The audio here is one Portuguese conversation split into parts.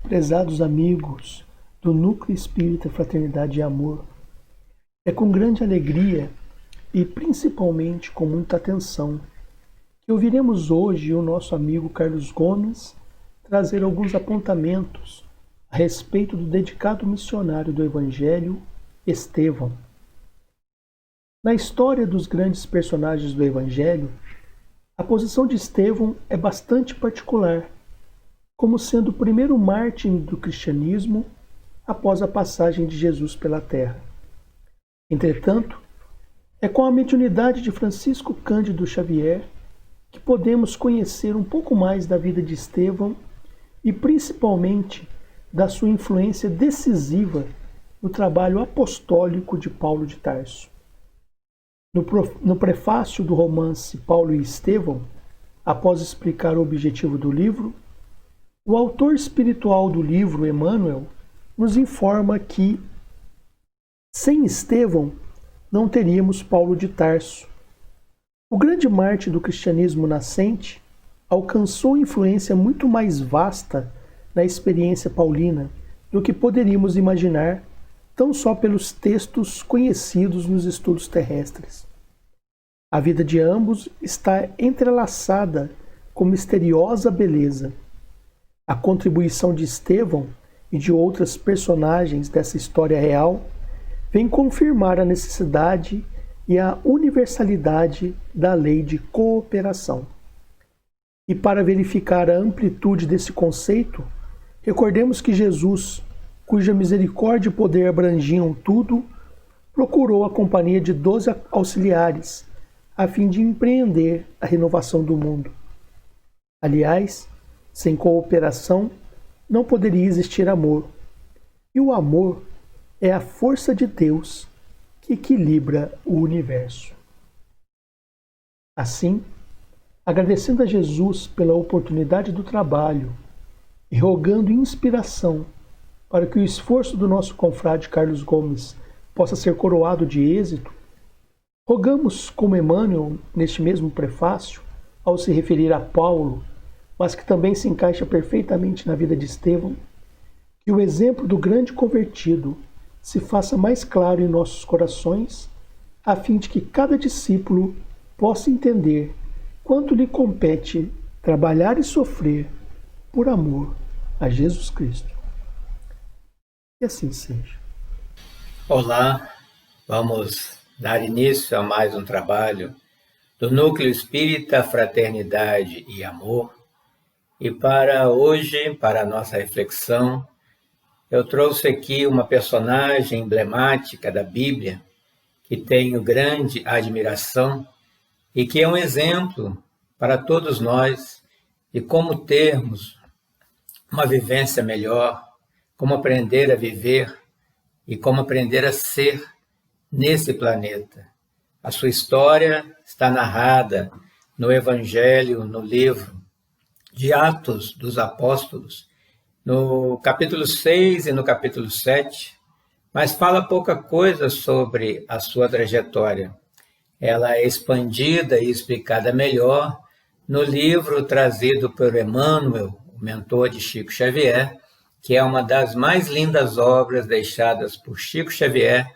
Prezados amigos do Núcleo Espírita Fraternidade e Amor, é com grande alegria e principalmente com muita atenção que ouviremos hoje o nosso amigo Carlos Gomes trazer alguns apontamentos a respeito do dedicado missionário do Evangelho, Estevão. Na história dos grandes personagens do Evangelho, a posição de Estevão é bastante particular, como sendo o primeiro mártir do cristianismo após a passagem de Jesus pela terra. Entretanto, é com a mediunidade de Francisco Cândido Xavier que podemos conhecer um pouco mais da vida de Estevão e principalmente da sua influência decisiva no trabalho apostólico de Paulo de Tarso. No prefácio do romance Paulo e Estevão, após explicar o objetivo do livro, o autor espiritual do livro, Emmanuel, nos informa que, sem Estevão, não teríamos Paulo de Tarso. O grande mártir do cristianismo nascente alcançou influência muito mais vasta na experiência paulina do que poderíamos imaginar tão só pelos textos conhecidos nos estudos terrestres. A vida de ambos está entrelaçada com misteriosa beleza. A contribuição de Estevão e de outras personagens dessa história real vem confirmar a necessidade e a universalidade da lei de cooperação. E para verificar a amplitude desse conceito, recordemos que Jesus, cuja misericórdia e poder abrangiam tudo, procurou a companhia de 12 auxiliares, a fim de empreender a renovação do mundo. Aliás, sem cooperação, não poderia existir amor. E o amor é a força de Deus que equilibra o universo. Assim, agradecendo a Jesus pela oportunidade do trabalho e rogando inspiração para que o esforço do nosso confrade Carlos Gomes possa ser coroado de êxito, rogamos, como Emmanuel, neste mesmo prefácio, ao se referir a Paulo, mas que também se encaixa perfeitamente na vida de Estevão, que o exemplo do grande convertido se faça mais claro em nossos corações, a fim de que cada discípulo possa entender quanto lhe compete trabalhar e sofrer por amor a Jesus Cristo. E assim seja. Olá, vamos dar início a mais um trabalho do Núcleo Espírita Fraternidade e Amor. E para hoje, para a nossa reflexão, eu trouxe aqui uma personagem emblemática da Bíblia, que tenho grande admiração e que é um exemplo para todos nós de como termos uma vivência melhor, como aprender a viver e como aprender a ser nesse planeta. A sua história está narrada no Evangelho, no livro de Atos dos Apóstolos, no capítulo 6 e no capítulo 7, mas fala pouca coisa sobre a sua trajetória. Ela é expandida e explicada melhor no livro trazido por Emmanuel, o mentor de Chico Xavier, que é uma das mais lindas obras deixadas por Chico Xavier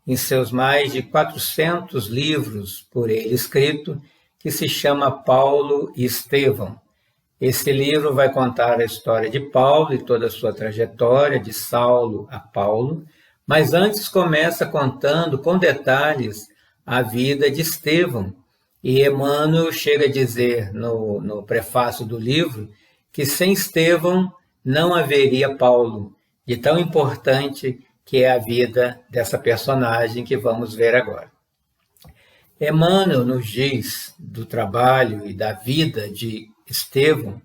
em seus mais de 400 livros por ele escrito, que se chama Paulo e Estevão. Esse livro vai contar a história de Paulo e toda a sua trajetória, de Saulo a Paulo, mas antes começa contando com detalhes a vida de Estevão. E Emmanuel chega a dizer no prefácio do livro que sem Estevão não haveria Paulo, de tão importante que é a vida dessa personagem que vamos ver agora. Emmanuel nos diz do trabalho e da vida de Estevão,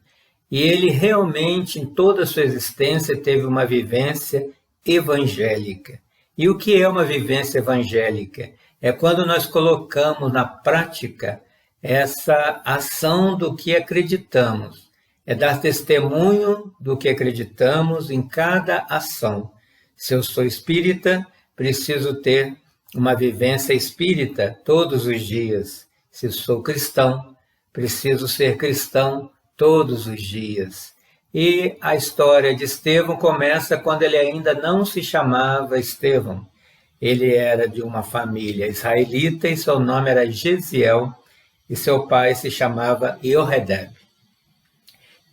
e ele realmente, em toda a sua existência, teve uma vivência evangélica. E o que é uma vivência evangélica? É quando nós colocamos na prática essa ação do que acreditamos. É dar testemunho do que acreditamos em cada ação. Se eu sou espírita, preciso ter uma vivência espírita todos os dias. Se sou cristão, preciso ser cristão todos os dias. E a história de Estevão começa quando ele ainda não se chamava Estevão. Ele era de uma família israelita e seu nome era Gesiel, e seu pai se chamava Ioredeb.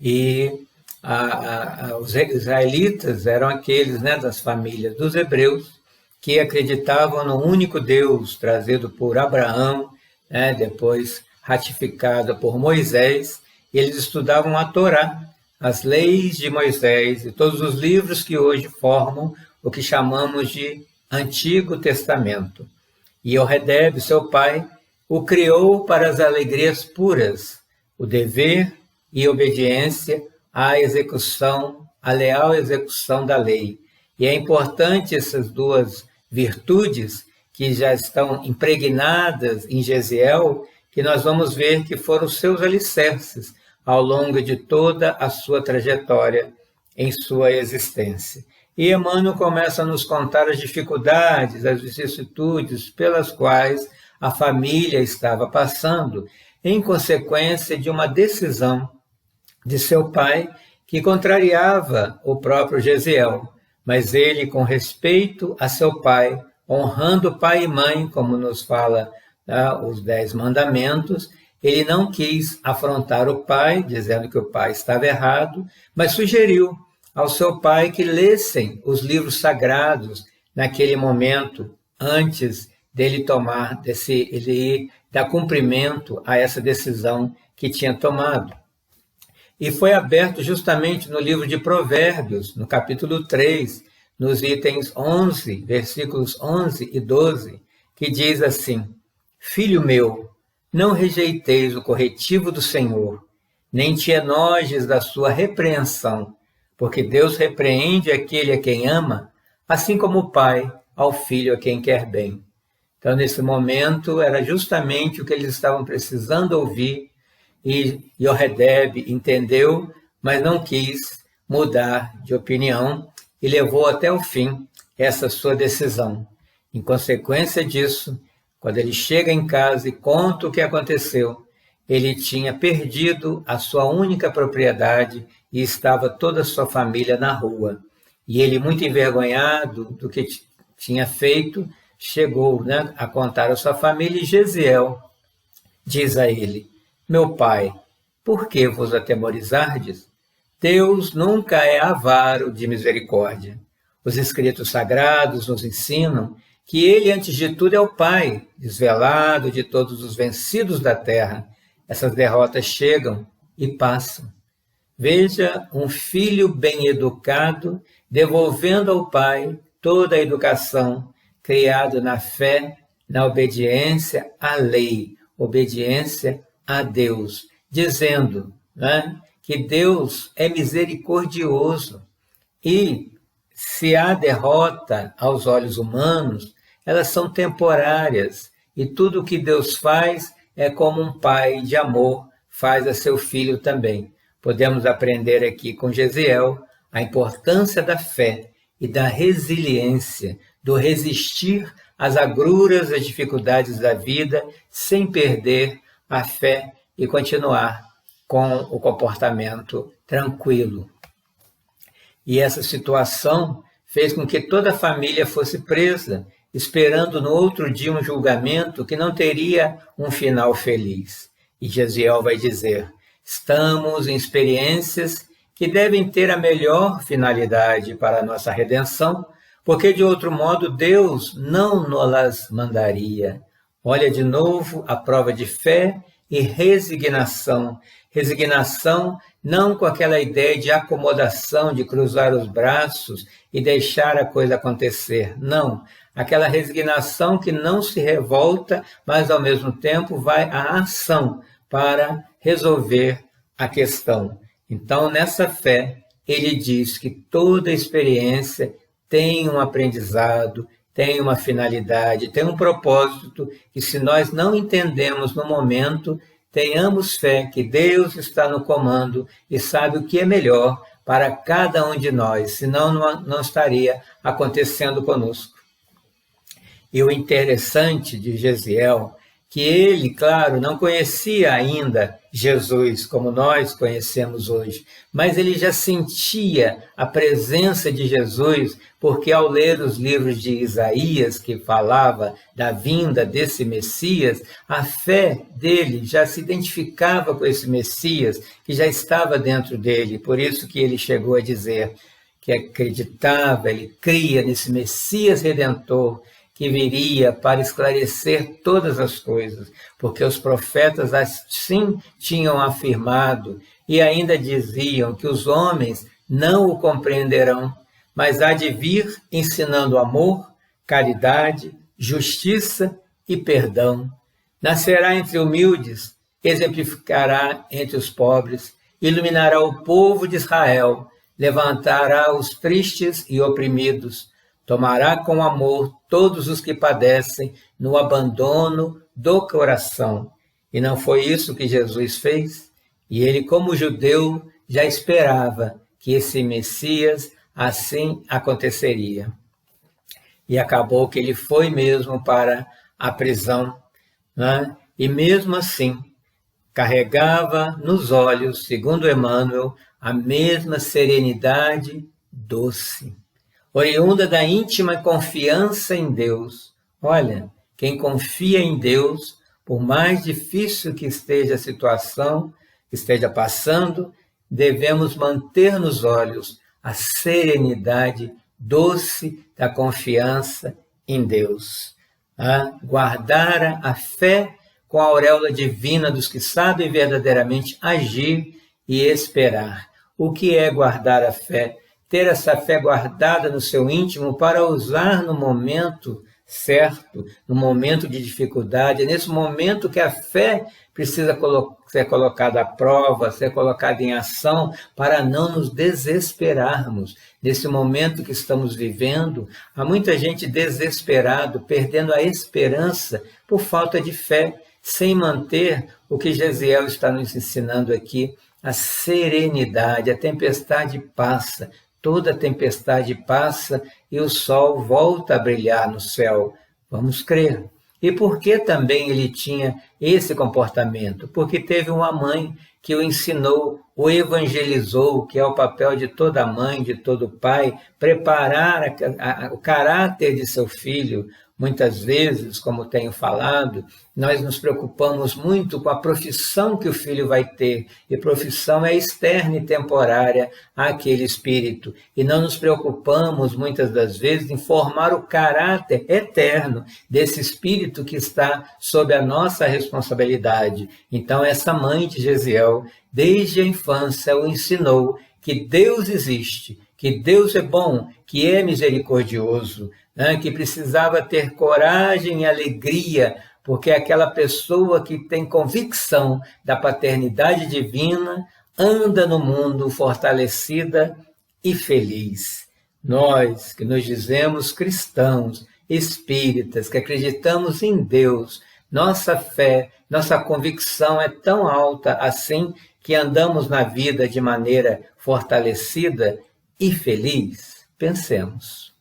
E os israelitas eram aqueles, das famílias dos hebreus que acreditavam no único Deus trazido por Abraão, depois ratificado por Moisés, e eles estudavam a Torá, as leis de Moisés e todos os livros que hoje formam o que chamamos de Antigo Testamento. E Ioredeb, seu pai, o criou para as alegrias puras, o dever e obediência à execução, à leal execução da lei. E é importante essas duas virtudes que já estão impregnadas em Gesiel, que nós vamos ver que foram seus alicerces ao longo de toda a sua trajetória em sua existência. E Emmanuel começa a nos contar as dificuldades, as vicissitudes pelas quais a família estava passando em consequência de uma decisão de seu pai que contrariava o próprio Gesiel, mas ele, com respeito a seu pai, honrando pai e mãe, como nos fala os 10 mandamentos, ele não quis afrontar o pai, dizendo que o pai estava errado, mas sugeriu ao seu pai que lessem os livros sagrados naquele momento, antes dele dar cumprimento a essa decisão que tinha tomado. E foi aberto justamente no livro de Provérbios, no capítulo 3, nos itens 11, versículos 11 e 12, que diz assim: Filho meu, não rejeiteis o corretivo do Senhor, nem te enojes da sua repreensão, porque Deus repreende aquele a quem ama, assim como o pai ao filho a quem quer bem. Então, nesse momento, era justamente o que eles estavam precisando ouvir, e Ioredeb entendeu, mas não quis mudar de opinião e levou até o fim essa sua decisão. Em consequência disso, quando ele chega em casa e conta o que aconteceu, ele tinha perdido a sua única propriedade e estava toda a sua família na rua. E ele, muito envergonhado do que tinha feito, chegou a contar à sua família, e Gesiel diz a ele: Meu pai, por que vos atemorizardes? Deus nunca é avaro de misericórdia. Os escritos sagrados nos ensinam que ele, antes de tudo, é o Pai, desvelado de todos os vencidos da terra. Essas derrotas chegam e passam. Veja um filho bem educado devolvendo ao Pai toda a educação, criado na fé, na obediência à lei, obediência a Deus, dizendo que Deus é misericordioso e, se há derrota aos olhos humanos, elas são temporárias, e tudo o que Deus faz é como um pai de amor faz a seu filho também. Podemos aprender aqui com Gesiel a importância da fé e da resiliência, do resistir às agruras, às dificuldades da vida, sem perder a fé e continuar com o comportamento tranquilo. E essa situação fez com que toda a família fosse presa, esperando no outro dia um julgamento que não teria um final feliz. E Gesiel vai dizer: estamos em experiências que devem ter a melhor finalidade para a nossa redenção, porque de outro modo Deus não nos mandaria. Olha de novo a prova de fé e resignação. Resignação não com aquela ideia de acomodação, de cruzar os braços e deixar a coisa acontecer. Não, aquela resignação que não se revolta, mas ao mesmo tempo vai à ação para resolver a questão. Então, nessa fé, ele diz que toda experiência tem um aprendizado, tem uma finalidade, tem um propósito, e se nós não entendemos no momento, tenhamos fé que Deus está no comando e sabe o que é melhor para cada um de nós, senão não estaria acontecendo conosco. E o interessante de Gesiel, que ele, claro, não conhecia ainda Jesus como nós conhecemos hoje, mas ele já sentia a presença de Jesus, porque ao ler os livros de Isaías, que falava da vinda desse Messias, a fé dele já se identificava com esse Messias, que já estava dentro dele. Por isso que ele chegou a dizer que acreditava, ele cria nesse Messias Redentor, que viria para esclarecer todas as coisas, porque os profetas assim tinham afirmado e ainda diziam que os homens não o compreenderão, mas há de vir ensinando amor, caridade, justiça e perdão. Nascerá entre humildes, exemplificará entre os pobres, iluminará o povo de Israel, levantará os tristes e oprimidos, tomará com amor todos os que padecem no abandono do coração. E não foi isso que Jesus fez? E ele, como judeu, já esperava que esse Messias assim aconteceria. E acabou que ele foi mesmo para a prisão, né? E mesmo assim, carregava nos olhos, segundo Emmanuel, a mesma serenidade doce, oriunda da íntima confiança em Deus. Olha, quem confia em Deus, por mais difícil que esteja a situação, que esteja passando, devemos manter nos olhos a serenidade doce da confiança em Deus. Guardar a fé com a auréola divina dos que sabem verdadeiramente agir e esperar. O que é guardar a fé? Ter essa fé guardada no seu íntimo para usar no momento certo, no momento de dificuldade, é nesse momento que a fé precisa ser colocada à prova, ser colocada em ação, para não nos desesperarmos. Nesse momento que estamos vivendo, há muita gente desesperado, perdendo a esperança por falta de fé, sem manter o que Gesiel está nos ensinando aqui, a serenidade. A tempestade passa, toda tempestade passa e o sol volta a brilhar no céu. Vamos crer. E por que também ele tinha esse comportamento? Porque teve uma mãe que o ensinou, o evangelizou, que é o papel de toda mãe, de todo pai, preparar o caráter de seu filho. Muitas vezes, como tenho falado, nós nos preocupamos muito com a profissão que o filho vai ter, e profissão é externa e temporária àquele espírito, e não nos preocupamos muitas das vezes em formar o caráter eterno desse espírito que está sob a nossa responsabilidade. Então essa mãe de Gesiel, desde a infância, o ensinou que Deus existe, que Deus é bom, que é misericordioso, né? Que precisava ter coragem e alegria, porque aquela pessoa que tem convicção da paternidade divina anda no mundo fortalecida e feliz. Nós, que nos dizemos cristãos, espíritas, que acreditamos em Deus, nossa fé, nossa convicção é tão alta assim que andamos na vida de maneira fortalecida e feliz. Pensemos.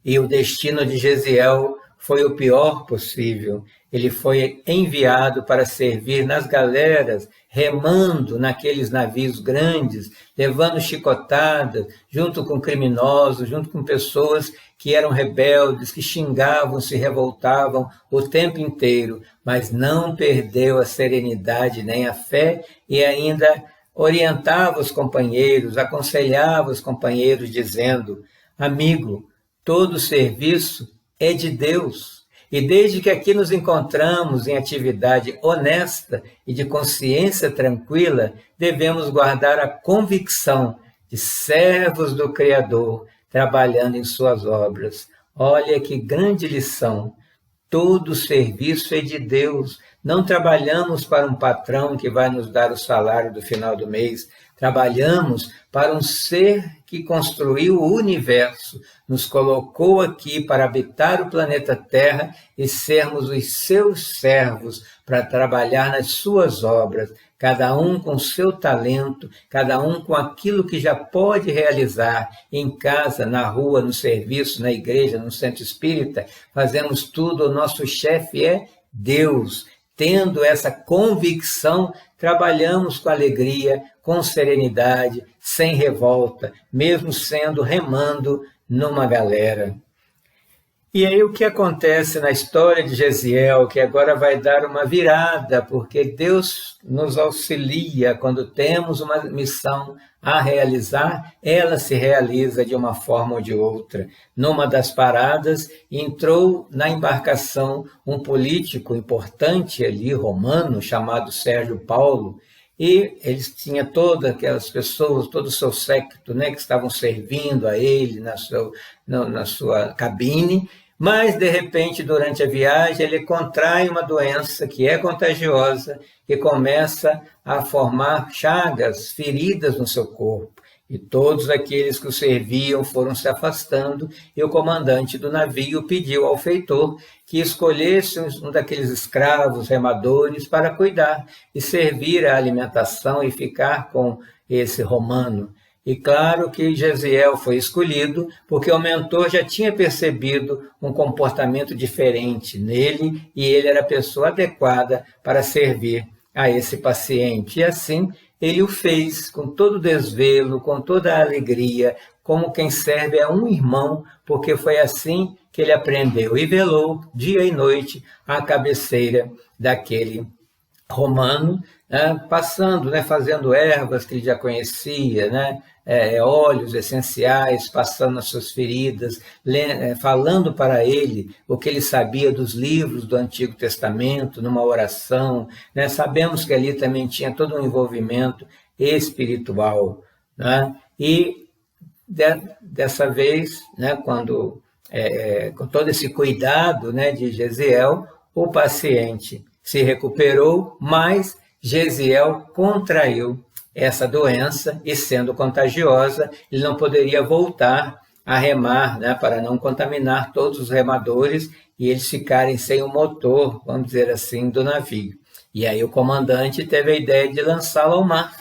E o destino de Gesiel foi o pior possível. Ele foi enviado para servir nas galeras, remando naqueles navios grandes, levando chicotadas, junto com criminosos, junto com pessoas que eram rebeldes, que xingavam, se revoltavam o tempo inteiro, mas não perdeu a serenidade nem a fé e ainda orientava os companheiros, aconselhava os companheiros, dizendo: amigo, todo serviço é de Deus. E desde que aqui nos encontramos em atividade honesta e de consciência tranquila, devemos guardar a convicção de servos do Criador, trabalhando em suas obras. Olha que grande lição! Todo serviço é de Deus. Não trabalhamos para um patrão que vai nos dar o salário do final do mês. Trabalhamos para um ser que construiu o universo, nos colocou aqui para habitar o planeta Terra e sermos os seus servos para trabalhar nas suas obras, cada um com seu talento, cada um com aquilo que já pode realizar em casa, na rua, no serviço, na igreja, no centro espírita. Fazemos tudo, o nosso chefe é Deus. Tendo essa convicção, trabalhamos com alegria, com serenidade, sem revolta, mesmo sendo remando numa galera. E aí o que acontece na história de Gesiel, que agora vai dar uma virada, porque Deus nos auxilia quando temos uma missão a realizar, ela se realiza de uma forma ou de outra. Numa das paradas, entrou na embarcação um político importante ali, romano, chamado Sérgio Paulo, e eles tinham todas aquelas pessoas, todo o seu séquito, né, que estavam servindo a ele na sua cabine, mas, de repente, durante a viagem, ele contrai uma doença que é contagiosa, que começa a formar chagas, feridas no seu corpo. E todos aqueles que o serviam foram se afastando, e o comandante do navio pediu ao feitor que escolhesse um daqueles escravos remadores para cuidar e servir a alimentação e ficar com esse romano. E claro que Gesiel foi escolhido porque o mentor já tinha percebido um comportamento diferente nele e ele era a pessoa adequada para servir a esse paciente. E assim ele o fez com todo desvelo, com toda a alegria, como quem serve a um irmão, porque foi assim que ele aprendeu e velou dia e noite à cabeceira daquele romano, né, passando, né, fazendo ervas que ele já conhecia, né, óleos essenciais, passando nas suas feridas, falando para ele o que ele sabia dos livros do Antigo Testamento, numa oração, né, sabemos que ali também tinha todo um envolvimento espiritual, né, e dessa vez, né, quando, com todo esse cuidado, né, de Gesiel, o paciente se recuperou, mas Gesiel contraiu essa doença e, sendo contagiosa, ele não poderia voltar a remar, né, para não contaminar todos os remadores e eles ficarem sem o motor, vamos dizer assim, do navio. E aí o comandante teve a ideia de lançá-lo ao mar,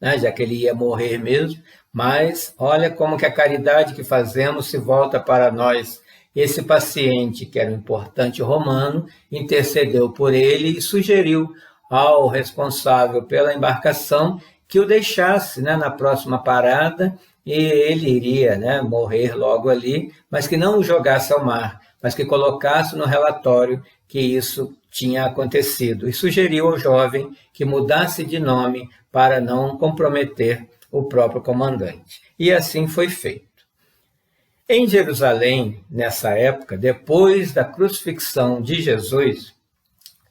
né, já que ele ia morrer mesmo, mas olha como que a caridade que fazemos se volta para nós. Esse paciente, que era um importante romano, intercedeu por ele e sugeriu ao responsável pela embarcação que o deixasse, né, na próxima parada e ele iria, né, morrer logo ali, mas que não o jogasse ao mar, mas que colocasse no relatório que isso tinha acontecido. E sugeriu ao jovem que mudasse de nome para não comprometer o próprio comandante. E assim foi feito. Em Jerusalém, nessa época, depois da crucifixão de Jesus,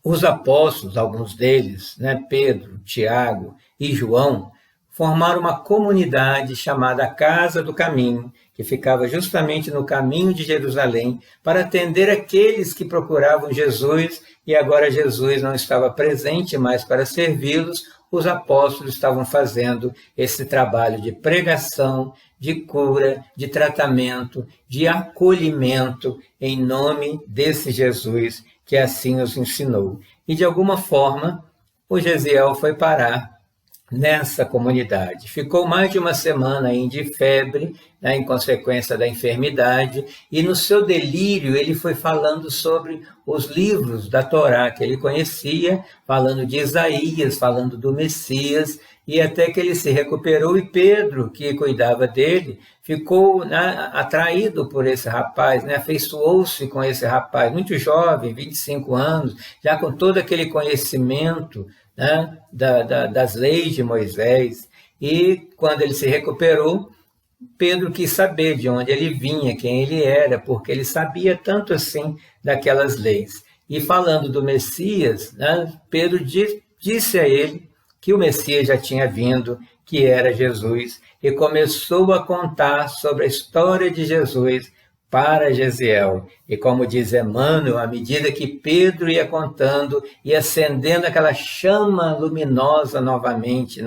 os apóstolos, alguns deles, né, Pedro, Tiago e João, formaram uma comunidade chamada Casa do Caminho, que ficava justamente no caminho de Jerusalém, para atender aqueles que procuravam Jesus e agora Jesus não estava presente mais para servi-los. Os apóstolos estavam fazendo esse trabalho de pregação, de cura, de tratamento, de acolhimento em nome desse Jesus que assim nos ensinou. E de alguma forma, o Gesiel foi parar nessa comunidade. Ficou mais de uma semana aí de febre, né, em consequência da enfermidade, e no seu delírio ele foi falando sobre os livros da Torá que ele conhecia, falando de Isaías, falando do Messias, e até que ele se recuperou, e Pedro, que cuidava dele, ficou, né, atraído por esse rapaz, né, afeiçoou-se com esse rapaz, muito jovem, 25 anos, já com todo aquele conhecimento, né, das leis de Moisés. E quando ele se recuperou, Pedro quis saber de onde ele vinha, quem ele era, porque ele sabia tanto assim daquelas leis. E falando do Messias, né, Pedro disse a ele que o Messias já tinha vindo, que era Jesus, e começou a contar sobre a história de Jesus para Gesiel. E como diz Emmanuel, à medida que Pedro ia contando e acendendo aquela chama luminosa novamente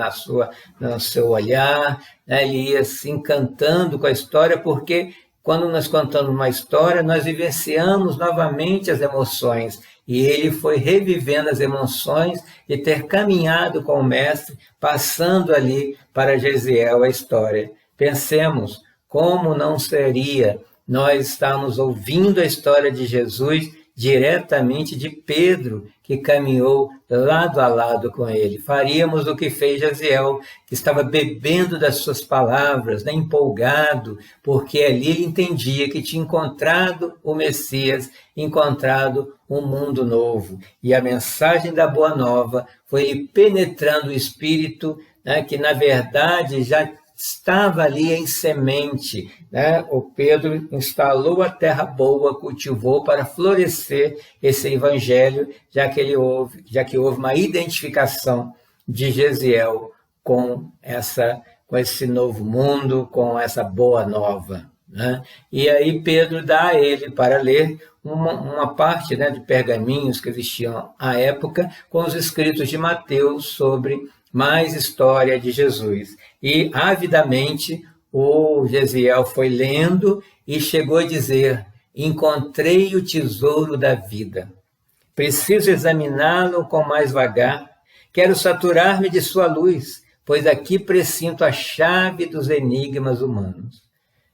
no seu olhar, né, ele ia se encantando com a história, porque quando nós contamos uma história, nós vivenciamos novamente as emoções. E ele foi revivendo as emoções de ter caminhado com o Mestre, passando ali para Gesiel a história. Pensemos como não seria nós estarmos ouvindo a história de Jesus diretamente de Pedro, que caminhou lado a lado com ele. Faríamos o que fez Jaziel, que estava bebendo das suas palavras, né, empolgado, porque ali ele entendia que tinha encontrado o Messias, encontrado um mundo novo. E a mensagem da Boa Nova foi lhe penetrando o espírito, né, que na verdade já estava ali em semente, né? O Pedro instalou a terra boa, cultivou para florescer esse evangelho, já que houve uma identificação de Gesiel com esse novo mundo, com essa boa nova, né? E aí Pedro dá a ele para ler uma parte, né, de pergaminhos que existiam à época, com os escritos de Mateus sobre mais história de Jesus. E, avidamente, o Gesiel foi lendo e chegou a dizer: encontrei o tesouro da vida. Preciso examiná-lo com mais vagar. Quero saturar-me de sua luz, pois aqui presinto a chave dos enigmas humanos.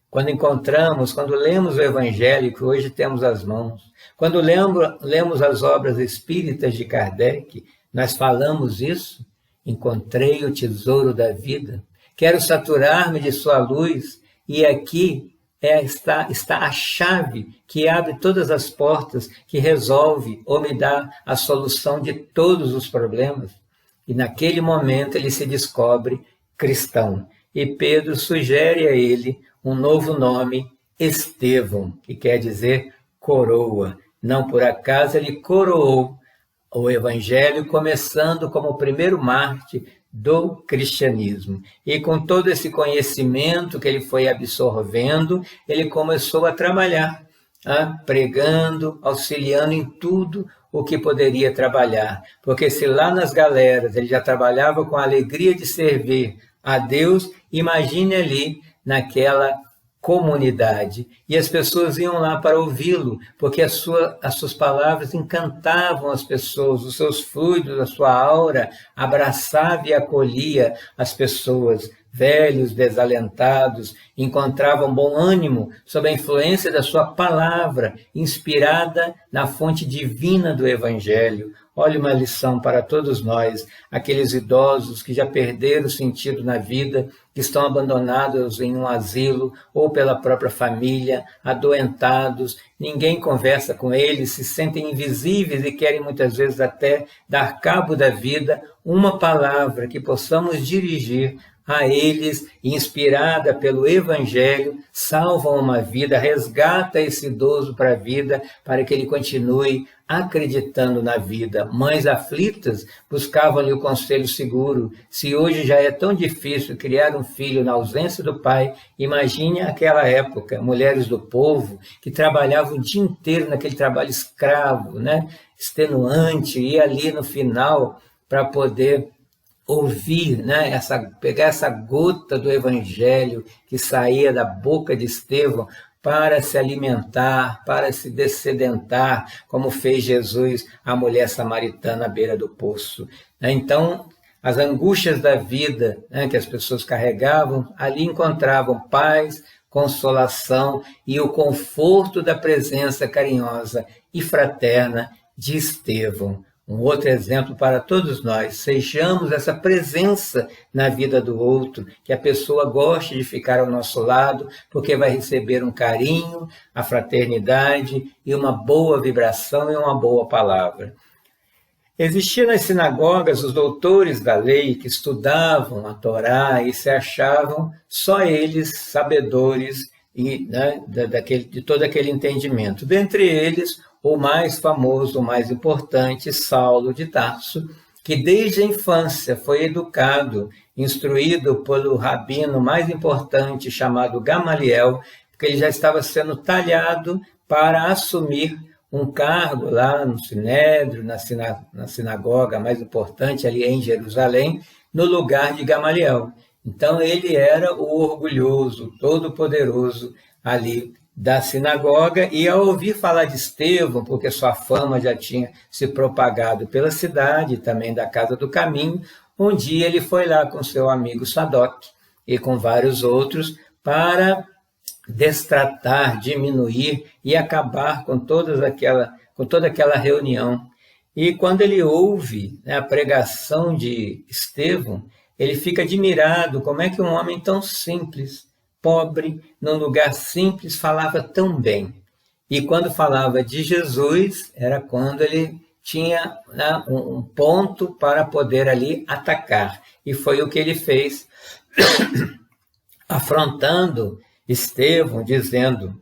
Quando lemos o Evangelho que hoje temos às mãos, quando lemos as obras espíritas de Kardec, nós falamos isso. Encontrei o tesouro da vida, quero saturar-me de sua luz, e aqui está a chave que abre todas as portas, que resolve ou me dá a solução de todos os problemas. E naquele momento ele se descobre cristão. E Pedro sugere a ele um novo nome, Estevão, que quer dizer coroa. Não por acaso ele coroou o Evangelho, começando como o primeiro mártir do cristianismo. E com todo esse conhecimento que ele foi absorvendo, ele começou a trabalhar, pregando, auxiliando em tudo o que poderia trabalhar. Porque se lá nas galeras ele já trabalhava com a alegria de servir a Deus, imagine ali naquela comunidade. E as pessoas iam lá para ouvi-lo, porque as suas palavras encantavam as pessoas, os seus fluidos, a sua aura abraçava e acolhia as pessoas. Velhos, desalentados, encontravam bom ânimo sob a influência da sua palavra, inspirada na fonte divina do Evangelho. Olha uma lição para todos nós, aqueles idosos que já perderam o sentido na vida, que estão abandonados em um asilo ou pela própria família, adoentados, ninguém conversa com eles, se sentem invisíveis e querem muitas vezes até dar cabo da vida. Uma palavra que possamos dirigir a eles, inspirada pelo Evangelho, salvam uma vida, resgata esse idoso para a vida, para que ele continue acreditando na vida. Mães aflitas buscavam-lhe o conselho seguro. Se hoje já é tão difícil criar um filho na ausência do pai, imagine aquela época, mulheres do povo que trabalhavam o dia inteiro naquele trabalho escravo, né? Extenuante, e ali no final para poder ouvir, né, pegar essa gota do Evangelho que saía da boca de Estevão para se alimentar, para se dessedentar, como fez Jesus a mulher samaritana à beira do poço. Então, as angústias da vida, né, que as pessoas carregavam, ali encontravam paz, consolação e o conforto da presença carinhosa e fraterna de Estevão. Um outro exemplo para todos nós, sejamos essa presença na vida do outro, que a pessoa goste de ficar ao nosso lado, porque vai receber um carinho, a fraternidade e uma boa vibração e uma boa palavra. Existiam nas sinagogas os doutores da lei que estudavam a Torá e se achavam só eles sabedores de todo aquele entendimento. Dentre eles, o mais famoso, o mais importante, Saulo de Tarso, que desde a infância foi educado, instruído pelo rabino mais importante chamado Gamaliel, porque ele já estava sendo talhado para assumir um cargo lá no Sinédrio, na sinagoga mais importante ali em Jerusalém, no lugar de Gamaliel. Então ele era o orgulhoso, todo-poderoso ali da sinagoga, e ao ouvir falar de Estevão, porque sua fama já tinha se propagado pela cidade, também da Casa do Caminho, um dia ele foi lá com seu amigo Sadoc e com vários outros para destratar, diminuir e acabar com toda com toda aquela reunião. E quando ele ouve, né, a pregação de Estevão, ele fica admirado como é que um homem tão simples, pobre, num lugar simples, falava tão bem. E quando falava de Jesus, era quando ele tinha, né, um ponto para poder ali atacar. E foi o que ele fez, afrontando Estevão, dizendo: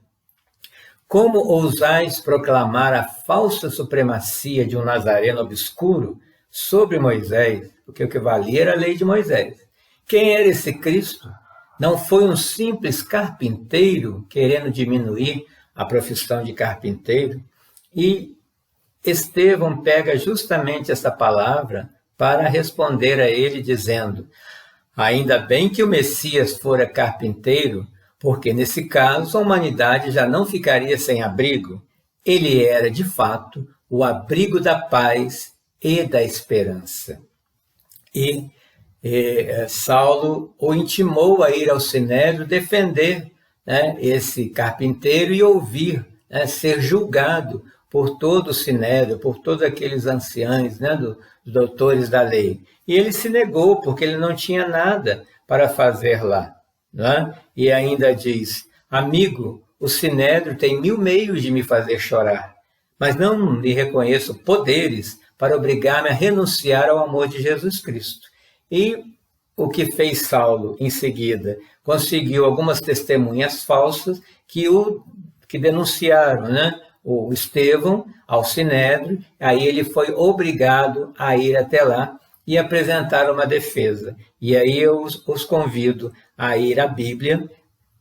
como ousais proclamar a falsa supremacia de um nazareno obscuro sobre Moisés? Porque o que valia era a lei de Moisés. Quem era esse Cristo? Não foi um simples carpinteiro querendo diminuir a profissão de carpinteiro? E Estevão pega justamente essa palavra para responder a ele, dizendo: ainda bem que o Messias fora carpinteiro, porque nesse caso a humanidade já não ficaria sem abrigo. Ele era, de fato, o abrigo da paz e da esperança. E Saulo o intimou a ir ao Sinédrio defender, né, esse carpinteiro e ouvir, né, ser julgado por todo o Sinédrio, por todos aqueles anciãos, né, dos doutores da lei. E ele se negou, porque ele não tinha nada para fazer lá. Né? E ainda diz: amigo, o Sinédrio tem 1000 meios de me fazer chorar, mas não lhe reconheço poderes para obrigar-me a renunciar ao amor de Jesus Cristo. E o que fez Saulo em seguida? Conseguiu algumas testemunhas falsas que denunciaram, né, o Estevão ao Sinédrio. Aí ele foi obrigado a ir até lá e apresentar uma defesa. E aí eu os convido a ir à Bíblia,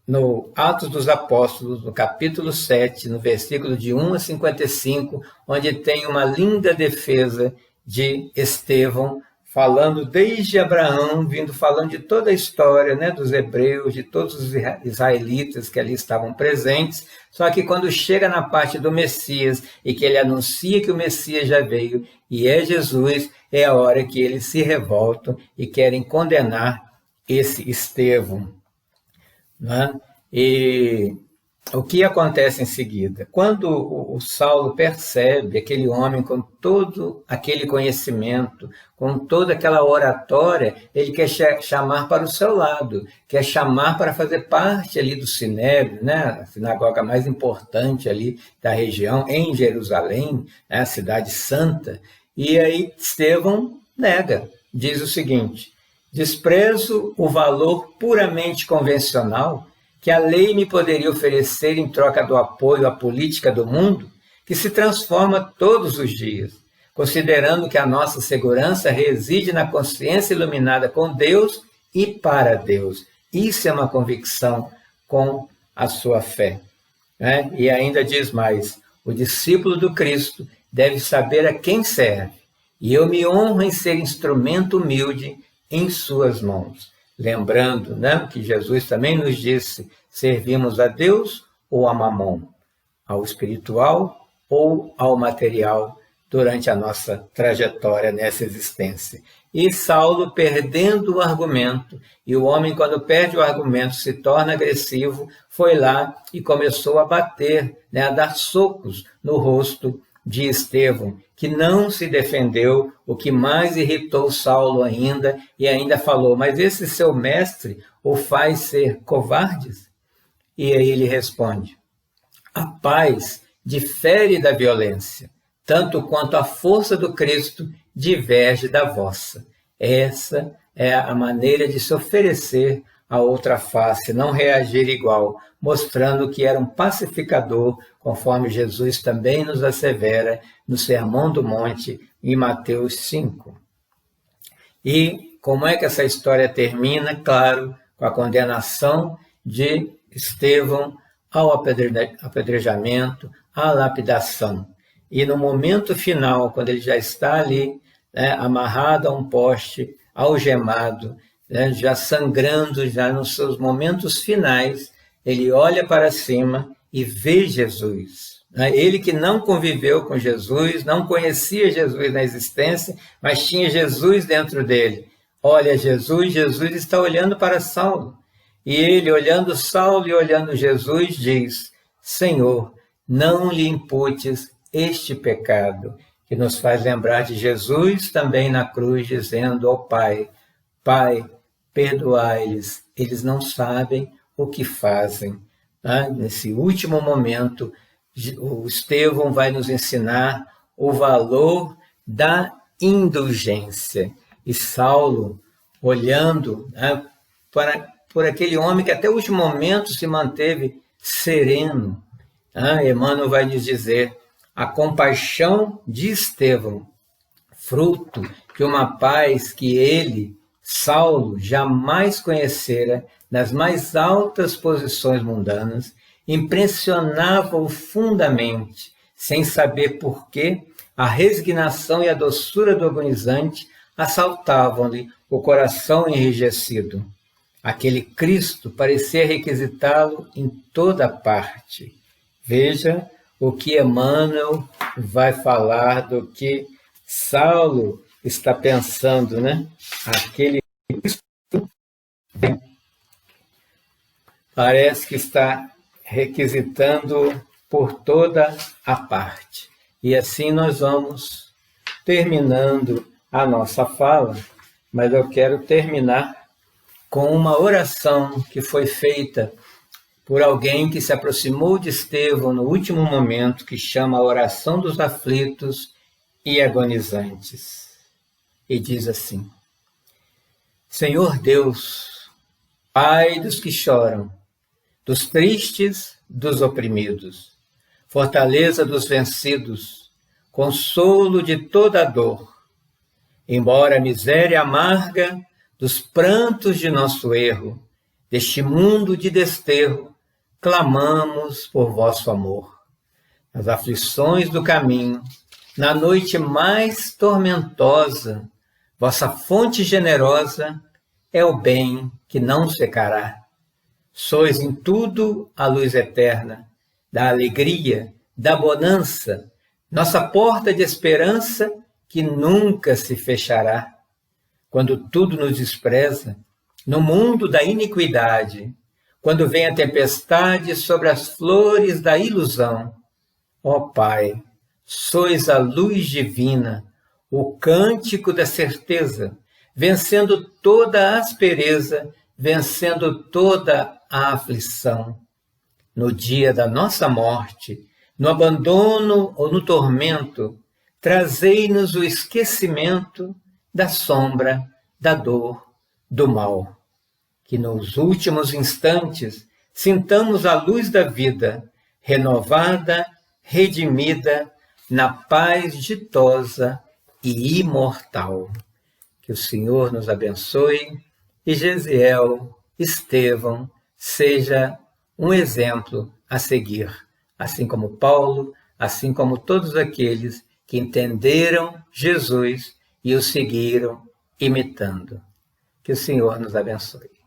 no Atos dos Apóstolos, no capítulo 7, no versículo de 1 a 55, onde tem uma linda defesa de Estevão, falando desde Abraão, falando de toda a história, né, dos hebreus, de todos os israelitas que ali estavam presentes. Só que quando chega na parte do Messias e que ele anuncia que o Messias já veio e é Jesus, é a hora que eles se revoltam e querem condenar esse Estevão. Né? E o que acontece em seguida? Quando o Saulo percebe aquele homem com todo aquele conhecimento, com toda aquela oratória, ele quer chamar para o seu lado, quer chamar para fazer parte ali do Sinédrio, né? A sinagoga mais importante ali da região, em Jerusalém, né? A cidade santa. E aí Estevão nega, diz o seguinte: desprezo o valor puramente convencional que a lei me poderia oferecer em troca do apoio à política do mundo, que se transforma todos os dias, considerando que a nossa segurança reside na consciência iluminada com Deus e para Deus. Isso é uma convicção com a sua fé. Né? E ainda diz mais: o discípulo do Cristo deve saber a quem serve, e eu me honro em ser instrumento humilde em suas mãos. Lembrando, né, que Jesus também nos disse: servimos a Deus ou a Mamon, ao espiritual ou ao material, durante a nossa trajetória nessa existência. E Saulo perdendo o argumento, e o homem, quando perde o argumento, se torna agressivo, foi lá e começou a bater, né, a dar socos no rosto de Estevão, que não se defendeu, o que mais irritou Saulo ainda, e ainda falou: mas esse seu mestre o faz ser covardes? E aí ele responde: a paz difere da violência, tanto quanto a força do Cristo diverge da vossa. Essa é a maneira de se oferecer a outra face, não reagir igual, mostrando que era um pacificador, conforme Jesus também nos assevera no Sermão do Monte, em Mateus 5. E como é que essa história termina? Claro, com a condenação de Estevão ao apedrejamento, à lapidação. E no momento final, quando ele já está ali, né, amarrado a um poste, algemado, né, já sangrando, já nos seus momentos finais, ele olha para cima e vê Jesus. Né? Ele que não conviveu com Jesus, não conhecia Jesus na existência, mas tinha Jesus dentro dele. Olha Jesus, Jesus está olhando para Saulo. E ele, olhando Saulo e olhando Jesus, diz: Senhor, não lhe imputes este pecado, que nos faz lembrar de Jesus também na cruz, dizendo ao Pai: Pai, perdoai-lhes, eles não sabem o que fazem. Nesse último momento, o Estevão vai nos ensinar o valor da indulgência. E Saulo, olhando por aquele homem que até o último momento se manteve sereno, Emmanuel vai nos dizer: a compaixão de Estevão, fruto de uma paz que ele, Saulo, jamais conhecera nas mais altas posições mundanas, impressionava-o fundamente, sem saber por que a resignação e a doçura do agonizante assaltavam-lhe o coração enrijecido. Aquele Cristo parecia requisitá-lo em toda parte. Veja o que Emmanuel vai falar do que Saulo está pensando, né? Aquele Cristo parece que está requisitando por toda a parte. E assim nós vamos terminando a nossa fala, mas eu quero terminar com uma oração que foi feita por alguém que se aproximou de Estevão no último momento, que chama a oração dos aflitos e agonizantes. E diz assim: Senhor Deus, Pai dos que choram, dos tristes, dos oprimidos, fortaleza dos vencidos, consolo de toda a dor, embora a miséria amarga dos prantos de nosso erro, deste mundo de desterro, clamamos por vosso amor. Nas aflições do caminho, na noite mais tormentosa, vossa fonte generosa é o bem que não secará. Sois em tudo a luz eterna, da alegria, da bonança, nossa porta de esperança que nunca se fechará. Quando tudo nos despreza, no mundo da iniquidade, quando vem a tempestade sobre as flores da ilusão, ó Pai, sois a luz divina, o cântico da certeza, vencendo toda a aspereza, vencendo toda a aflição. No dia da nossa morte, no abandono ou no tormento, trazei-nos o esquecimento da sombra, da dor, do mal. Que nos últimos instantes sintamos a luz da vida, renovada, redimida, na paz ditosa e imortal. Que o Senhor nos abençoe e Gesiel, Estevão, seja um exemplo a seguir, assim como Paulo, assim como todos aqueles que entenderam Jesus e o seguiram imitando. Que o Senhor nos abençoe.